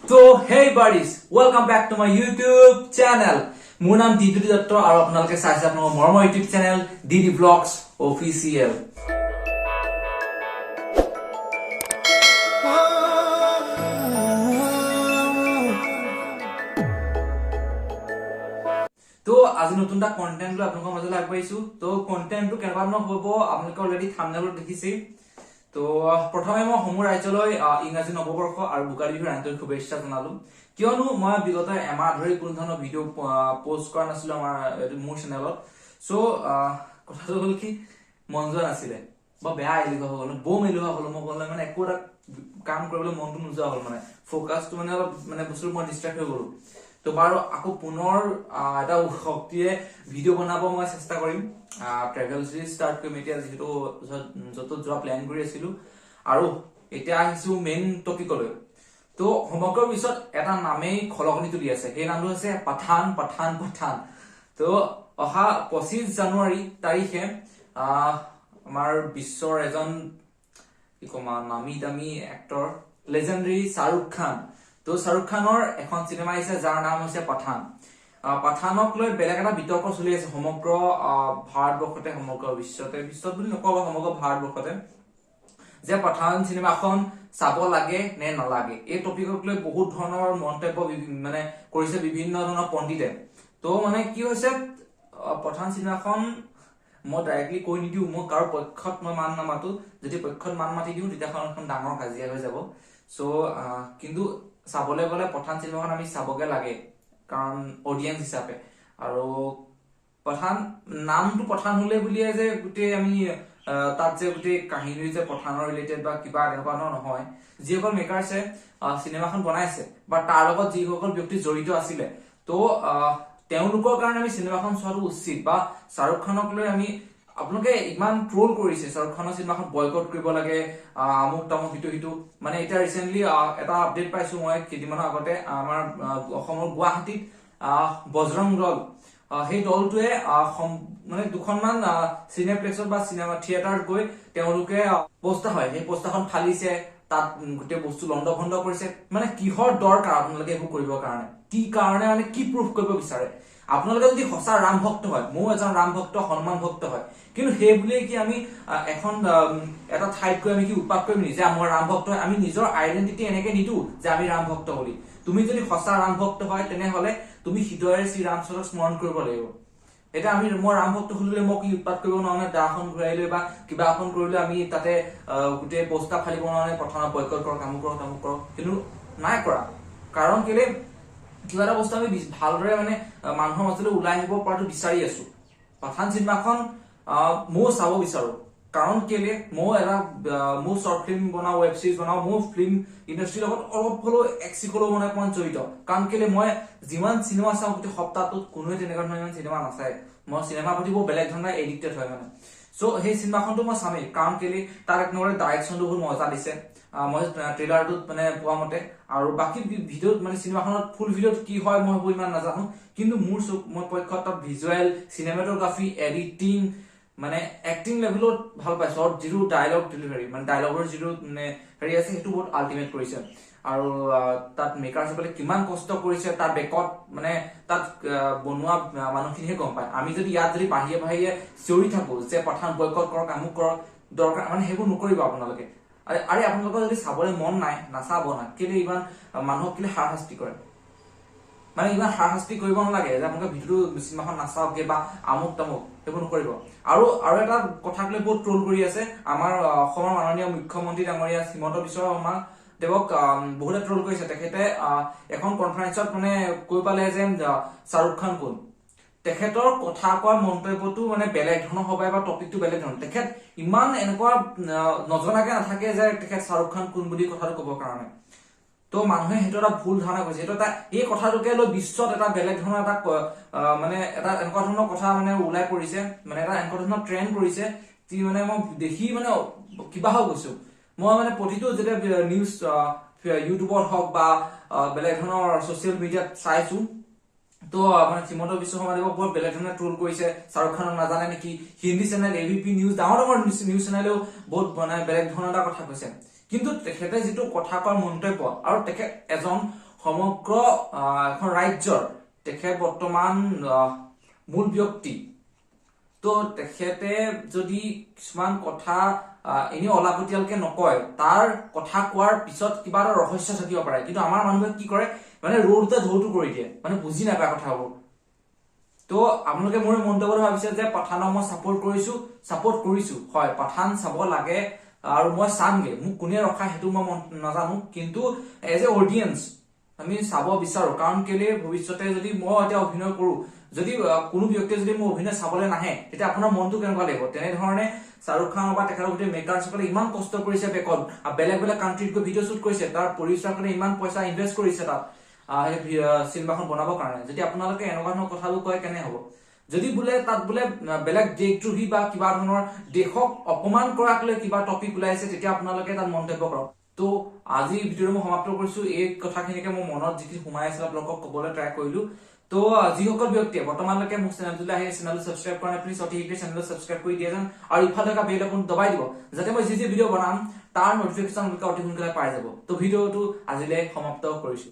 So hey buddies, welcome back to my YouTube channel. মোৰ নাম দিদি দত্ত আৰু আপোনালোকে চাইছে আপোনাৰ মৰমৰ YouTube channel DD Vlogs Official. তো আজি নতুন এটা কন্টেন্ট লৈ আপোনালোকৰ মাজলৈ আগবাঢ়িছো। তো কন্টেন্টটো কেনেকুৱা ধৰণৰ হ'ব আপোনালোকে অলৰেডি থাম্বনেলত দেখিছে। তো প্ৰথমে মই সমূহ ৰাজ্যলৈ ইংৰাজী নৱবৰ্ষ আৰু ভোগালী বিহুৰ আন্তৰিক শুভেচ্ছা জনালো। কিয়নো মই বিগত এমাহ ধৰি কোনো ধৰণৰ ভিডিঅ' পোষ্ট কৰা নাছিলো মোৰ চেনেলত। সো কথাটো হ'ল কি মন যোৱা নাছিলে বা বেয়া এলেহুৱা হৈ গ'ল, বম এলেহুৱা হ'ল। মই গ'লে মানে একো এটা কাম কৰিবলৈ মনটো নোযোৱা হ'ল, মানে ফ'কাছটো মানে অলপ মানে বস্তুটো মই ডিষ্ট্ৰেক্ট হৈ গ'লো। তো বাৰু আকৌ পুনৰ এটা শক্তিয়ে ভিডিঅ' বনাব মই চেষ্টা কৰিম। ট্ৰেভেল চিৰিজ ষ্টাৰ্ট কৰিম এতিয়া, যিহেতু য'ত যোৱা প্লেন কৰি আছিলো। আৰু এতিয়া আহিছো মেইন টপিকলৈ। তো সমগ্ৰ বিশ্বত এটা নামেই খলকনি তুলি আছে, সেই নামটো হৈছে পাঠান পাঠান পাঠান। তো অহা 25 জানুৱাৰী তাৰিখে আমাৰ বিশ্বৰ এজন কি কম নামি দামী এক্টৰ লেজেণ্ডাৰী শ্বাহৰুখ খান। তো শ্বাহৰুখ খানৰ এখন চিনেমা আহিছে যাৰ নাম হৈছে পাঠান। পাঠানক লৈ বেলেগ এটা বিতৰ্ক চলি আছে সমগ্ৰ ভাৰতবৰ্ষতে, সমগ্ৰ বিশ্বত বুলি নকওঁ, সমগ্ৰ ভাৰতবৰ্ষতে, যে পাঠান চিনেমাখন চাব লাগে নে নালাগে। এই টপিকক লৈ বহুত ধৰণৰ মন্তব্য মানে কৰিছে বিভিন্ন ধৰণৰ পণ্ডিতে। তো মানে কি হৈছে, পাঠান চিনেমাখন মই ডাইৰেক্টলি কৈ নিদিও, মই কাৰো পক্ষত মই মান নামাতো। যদি পক্ষত মান মাতি দিওঁ তেতিয়াখন এখন ডাঙৰ কাজিয়া হৈ যাব। সো কিন্তু চাবলৈ গ'লে পাঠান চিনেমাখন আমি চাবগে লাগে, কাৰণ অডিয়েন্স হিচাপে। আৰু পাঠান নামটো পাঠান হলে বুলিয়ে যে গোটেই আমি তাত যে গোটেই কাহিনী যে পঠানৰ ৰিলেটেড বা কিবা এনেকুৱা নহয়। যিসকল মেকাৰ্ছে চিনেমাখন বনাইছে বা তাৰ লগত যিসকল ব্যক্তি জড়িত আছিলে, তো তেওঁলোকৰ কাৰণে আমি চিনেমাখন চোৱাটো উচিত। বা শ্বাহৰুখ খানক লৈ আমি আপোনালোকে ইমান ট্ৰল কৰিছে, শ্বাহৰুখ খানৰ চিনেমাখন বয়কট কৰিব লাগে, আমুক তামুক সিটো। মানে এতিয়া ৰিচেন্টলি এটা আপডেট পাইছো মই কেইদিনমানৰ আগতে, আমাৰ অসমৰ গুৱাহাটীত বজৰং দল, সেই দলটোৱে মানে দুখনমান চিনেপ্লেক্সত বা চিনেমা থিয়েটাৰত গৈ তেওঁলোকে পোষ্টাৰ হয়, সেই পোষ্টাৰখন ফালিছে, তাত গোটেই বস্তু লণ্ড ভণ্ড কৰিছে। মানে কিহৰ দৰকাৰ আপোনালোকে এইবোৰ কৰিবৰ কাৰণে? কি কাৰণে, মানে কি প্ৰুফ কৰিব বিচাৰে? আপোনালোকে যদি সঁচা ৰাম ভক্ত হয়, ময়ো এজন ৰাম ভক্ত, হনুমান ভক্ত হয়, কিন্তু সেই বুলিয়ে কি আমি এখন এটা ঠাইত গৈ আমি কি উৎপাত কৰিম নি যে মই ৰাম ভক্ত হয়? আমি নিজৰ আইডেন্টিটি এনেকে নিদো যে আমি ৰাম ভক্ত বুলি। তুমি যদি সঁচা ৰাম ভক্ত হয় তেনেহলে তুমি হৃদয়েৰে শ্ৰী ৰামচন্দ্ৰক স্মৰণ কৰিব লাগিব। এতিয়া মই ৰাম ভক্ত খুলিলে মই কি উৎপাত কৰিব নোৱাৰো নে? দাখন ঘূৰাই লৈ বা কিবা এখন কৰিলে আমি তাতে গোটেই পোষ্টাৰ ফালিব নোৱাৰো নে? পঠানক বয়কট কৰক, আমুক কৰক, কিন্তু নাই কৰা। কাৰণ কেলে কিবা এটা বস্তু আমি ভালদৰে মানে মানুহৰ মাজলৈ ওলাই আহিব পৰাটো বিচাৰি আছো। পাঠান চিনেমাখন ময়ো চাব বিচাৰো, কাৰণ কেলে মোৰ শৰ্ট ফিল্ম বনাও, ৱেব চিৰিজ বনাও, মোৰ ফিল্ম ইণ্ডাষ্ট্ৰীৰ লগত অলপ হলেও হলেও মানে অকমান জড়িত। কাৰণ কেলে মই যিমান চিনেমা চাওঁ গোটেই সপ্তাহটোত কোনোৱে তেনেকুৱা ধৰণৰ ইমান চিনেমা নাচায়। মই চিনেমাৰ প্ৰতি বহু বেলেগ ধৰণৰ এডিক্টেড হয় মানে। সো সেই চিনেমাখনটো মই চামেই, কাৰণ কেলে তাৰ এক নম্বৰে ডাইৰেকশ্যনটো বহুত মজা দিছে, মই ট্ৰেইলাৰটোত মানে পোৱা মতে। আৰু বাকী ভিডিঅ'ত মানে চিনেমাখনত ফুল ভিডিঅ'ত কি হয় মই সেইবোৰ ইমান নাজানো, কিন্তু মোৰ পক্ষত তাত ভিজুৱেল, চিনেমাটোগ্ৰাফি, এডিটিং, মানে এক্টিং লেভেলত ভাল পাইছো। আৰু যিটো ডায়লগ ডেলিভাৰী, মানে ডায়লগৰ যিটো মানে হেৰি আছে, সেইটো বহুত আল্টিমেট কৰিছে। আৰু তাত মেকাৰসকলে কিমান কষ্ট কৰিছে তাৰ বেকত, মানে তাত বনোৱা মানুহখিনিহে গম পায়। আমি যদি ইয়াত যদি বাহিৰে চিঞৰি থাকো যে পাঠান বয়কট কৰক, আমুক কৰক, দৰকাৰ মানে সেইবোৰ নকৰিব আপোনালোকে। আৰে আপোনালোকৰ যদি চাবলৈ মন নাই, নাচাব না। কেলে ইমান মানুহক কেলে হাৰাশাস্তি কৰে? মানে ইমান হাৰাশাস্তি কৰিব নালাগে যে আপোনালোকে ভিডিঅ'টো চিনেমাখন নাচাওকে বা আমুক তামুক, সেইবোৰ নকৰিব। আৰু এটা কথাক লৈ বহুত ট্ৰল কৰি আছে আমাৰ অসমৰ মাননীয় মুখ্যমন্ত্ৰী ডাঙৰীয়া হিমন্ত বিশ্ব শৰ্মা দেৱক বহুতে ট্ৰল কৰিছে। তেখেতে এখন কনফাৰেন্সত মানে কৈ পালে যে শ্বাহৰুখ খান কোন। তেখেতৰ কথা কোৱা মন্তব্যটো মানে বেলেগ ধৰণৰ হ'ব বা টপিকটো বেলেগ ধৰণৰ। তেখেত ইমান এনেকুৱা নজনাকে নাথাকে যে তেখেত শ্বাহৰুখ খান কোন বুলি কথাটো ক'বৰ কাৰণে। তো মানুহে সেইটো এটা ভুল ধাৰণা কৰিছে। সেইটো এটা এই কথাটোকে লৈ বিশ্বত এটা বেলেগ ধৰণৰ এটা মানে এটা এনেকুৱা ধৰণৰ কথা মানে ওলাই পৰিছে, মানে এটা এনেকুৱা ধৰণৰ ট্ৰেণ্ড কৰিছে, যি মানে মই দেখি মানে কিবা হৈ গৈছো। মই মানে প্ৰতিটো যেতিয়া নিউজ ইউটিউবত হওক বা বেলেগ ধৰণৰ ছচিয়েল মিডিয়াত চাইছো, তো মানে হিমন্ত বিশ্ব শৰ্মা দেৱক বহুত বেলেগ ধৰণে ট্ৰল কৰিছে। শ্বাহৰুখ খানক নাজানে নেকি? হিন্দী চেনেল ABP নিউজ, ডাঙৰ নিউজ চেনেলেও বহুত বেলেগ ধৰণৰ এটা কথা কৈছে। কিন্তু তেখেতে যিটো কথা কোৱাৰ মন্তব্য, আৰু তেখেত এজন সমগ্ৰ এখন ৰাজ্যৰ তেখেত বৰ্তমান মূল ব্যক্তি তো তেখেতে যদি কিছুমান কথা এনে অলাগতিয়ালকে নকয় তাৰ কথা কোৱাৰ পিছত কিবা এটা ৰহস্য থাকিব পাৰে কিন্তু আমাৰ মানুহে কি কৰে মানে ৰোডতে ধৌটো কৰি দিয়ে মানে বুজি নাপায় কথাবোৰ তো আপোনালোকে মোৰ মন্তব্য ভাবিছে যে পাঠানক মই সাপোৰ্ট কৰিছো হয় পাঠান চাব লাগে আৰু মই চামগে মোক কোনে ৰখা হেতু মই নাজানো কিন্তু এজ এ অডিয়েন্স আমি চাব বিচাৰো কাৰণ কেলে ভৱিষ্যতে যদি মই এটা অভিনয় কৰো যদি কোনো ব্যক্তিয়ে যদি মোৰ অভিনয় চাবলৈ নাহে তেতিয়া আপোনাৰ মনটো কেনেকুৱা লাগিব তেনে ধৰণে শাহৰুখ খান বা তেখেতৰ গোটেই মেকাৰসকলে ইমান কষ্ট কৰিছে বেকত বেলেগ বেলেগ কাণ্ট্ৰিত গৈ ভিডিঅ' শ্বুট কৰিছে তাৰ প্ৰডিউচাৰসকলে ইমান পইচা ইনভেষ্ট কৰিছে তাত চিনেমাখন বনাবৰ কাৰণে যদি আপোনালোকে এনেকুৱা ধৰণৰ কথাবোৰ কয় কেনে হ'ব যদি বোলে তাত বোলে বেলেগ দেশদ্ৰোহী বা কিবা ধৰণৰ দেশক অপমান কৰাক লৈ কিবা টপিক ওলাইছে তেতিয়া আপোনালোকে তাত মন্তব্য কৰক তো আজি ভিডিঅ'টো মই সমাপ্ত কৰিছো এই কথাখিনিকে মোৰ মনত যিখিনি সোমাই আছিল আপোনালোকক ক'বলৈ ট্ৰাই কৰিলো তো যিসকল ব্যক্তিয়ে বৰ্তমানলৈকে মোৰ চেনেলটোলৈ আহি চেনেলটো ছাবস্ক্ৰাইব কৰা নাই প্লিজ অতি শীঘ্ৰে চেনেলটো ছাবস্ক্ৰাইব কৰি দিয়ে যেন আৰু ইফালে থকা বেল আইকন দবাই দিব যাতে মই যি ভিডিঅ' বনাম তাৰ নটিফিকেশ্যন অতি সোনকালে পাই যাব তো ভিডিঅ'টো আজিলৈ সমাপ্ত কৰিছো